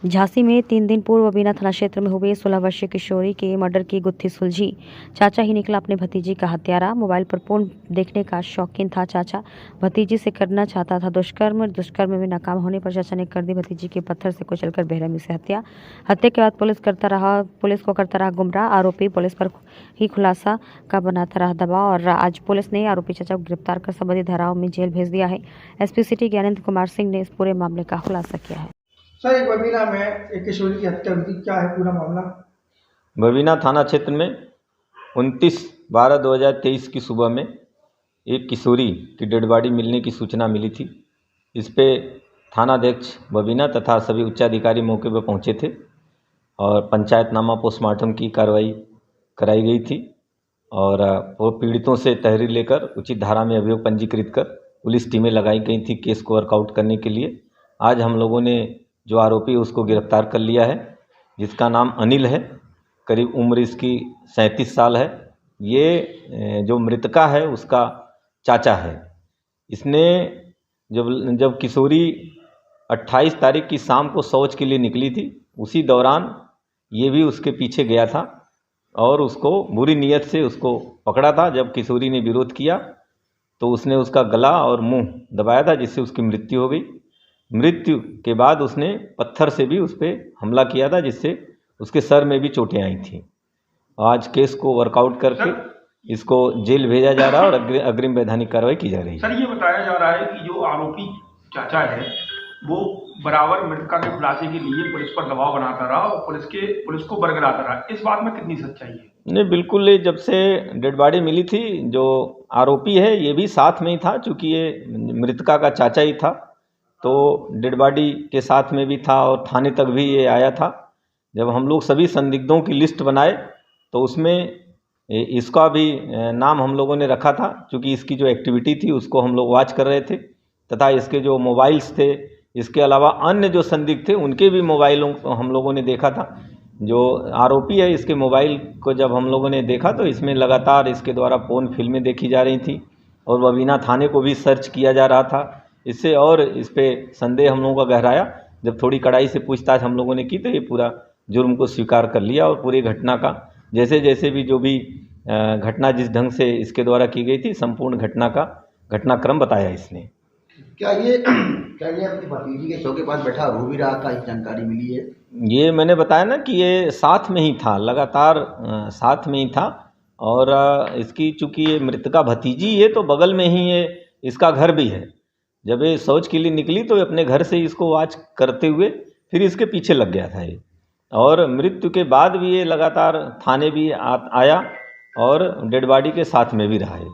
झांसी में 3 दिन पूर्व बीना थाना क्षेत्र में हुए 16 वर्षीय किशोरी के मर्डर की गुत्थी सुलझी। चाचा ही निकला अपने भतीजी का हत्यारा। मोबाइल पर पोर्न देखने का शौकीन था चाचा, भतीजी से करना चाहता था दुष्कर्म में नाकाम होने पर चाचा ने कर दी भतीजी के पत्थर से कुचलकर बेरहमी से हत्या के बाद पुलिस को करता रहा गुमराह। आरोपी पुलिस पर ही खुलासा का बनाता रहा दबाव और आज पुलिस ने आरोपी चाचा को गिरफ्तार कर संबंधित धाराओं में जेल भेज दिया है। एसपी सिटी ज्ञानेंद्र कुमार सिंह ने इस पूरे मामले का खुलासा किया है। सर, एक बबीना में एक किशोरी की हत्या हुई थी, क्या है पूरा मामला? बबीना थाना क्षेत्र में 29/12/2023 की सुबह में एक किशोरी की डेड बॉडी मिलने की सूचना मिली थी। इस पे थानाध्यक्ष बबीना तथा सभी उच्चाधिकारी मौके पर पहुंचे थे और पंचायतनामा पोस्टमार्टम की कार्रवाई कराई गई थी और वो पीड़ितों से तहरीर लेकर उचित धारा में अभियोग पंजीकृत कर पुलिस टीमें लगाई गई थी केस को वर्कआउट करने के लिए। आज हम लोगों ने जो आरोपी उसको गिरफ्तार कर लिया है, जिसका नाम अनिल है, करीब उम्र इसकी 37 साल है। ये जो मृतका है उसका चाचा है। इसने जब किशोरी 28 तारीख की शाम को शौच के लिए निकली थी, उसी दौरान ये भी उसके पीछे गया था और उसको बुरी नीयत से उसको पकड़ा था। जब किशोरी ने विरोध किया तो उसने उसका गला और मुंह दबाया था, जिससे उसकी मृत्यु हो गई। मृत्यु के बाद उसने पत्थर से भी उस पर हमला किया था, जिससे उसके सर में भी चोटें आई थी। आज केस को वर्कआउट करके इसको जेल भेजा जा रहा है और अग्रिम वैधानिक कार्रवाई की जा रही है। सर, ये बताया जा रहा है कि जो आरोपी चाचा है वो बराबर मृतका के खुलासे के लिए पुलिस पर दबाव बनाता रहा और पुलिस को बरगलाता रहा। इस बात में कितनी सच्चाई है? नहीं, बिल्कुल। ये जब से डेड बॉडी मिली थी, जो आरोपी है ये भी साथ में ही था, चूँकि ये मृतका का चाचा ही था तो डेड बॉडी के साथ में भी था और थाने तक भी ये आया था। जब हम लोग सभी संदिग्धों की लिस्ट बनाए तो उसमें इसका भी नाम हम लोगों ने रखा था, क्योंकि इसकी जो एक्टिविटी थी उसको हम लोग वॉच कर रहे थे तथा इसके जो मोबाइल्स थे, इसके अलावा अन्य जो संदिग्ध थे उनके भी मोबाइलों को हम लोगों ने देखा था। जो आरोपी है इसके मोबाइल को जब हम लोगों ने देखा तो इसमें लगातार इसके द्वारा पोर्न फिल्में देखी जा रही थी और बबीना थाने को भी सर्च किया जा रहा था। इससे और इस पे संदेह हम लोगों का गहराया। जब थोड़ी कड़ाई से पूछताछ हम लोगों ने की तो ये पूरा जुर्म को स्वीकार कर लिया और पूरी घटना का जैसे भी जो भी घटना जिस ढंग से इसके द्वारा की गई थी, संपूर्ण घटनाक्रम बताया इसने। क्या ये अपनी भतीजी के शव के पास बैठा रो भी रहा था, इस जानकारी मिली है? ये मैंने बताया ना कि ये साथ में ही था, लगातार साथ में ही था और इसकी चूँकि ये मृतका भतीजी है तो बगल में ही ये इसका घर भी है। जब ये शौच के लिए निकली तो अपने घर से इसको वॉच करते हुए फिर इसके पीछे लग गया था ये, और मृत्यु के बाद भी ये लगातार थाने भी आया और डेड बॉडी के साथ में भी रहा है।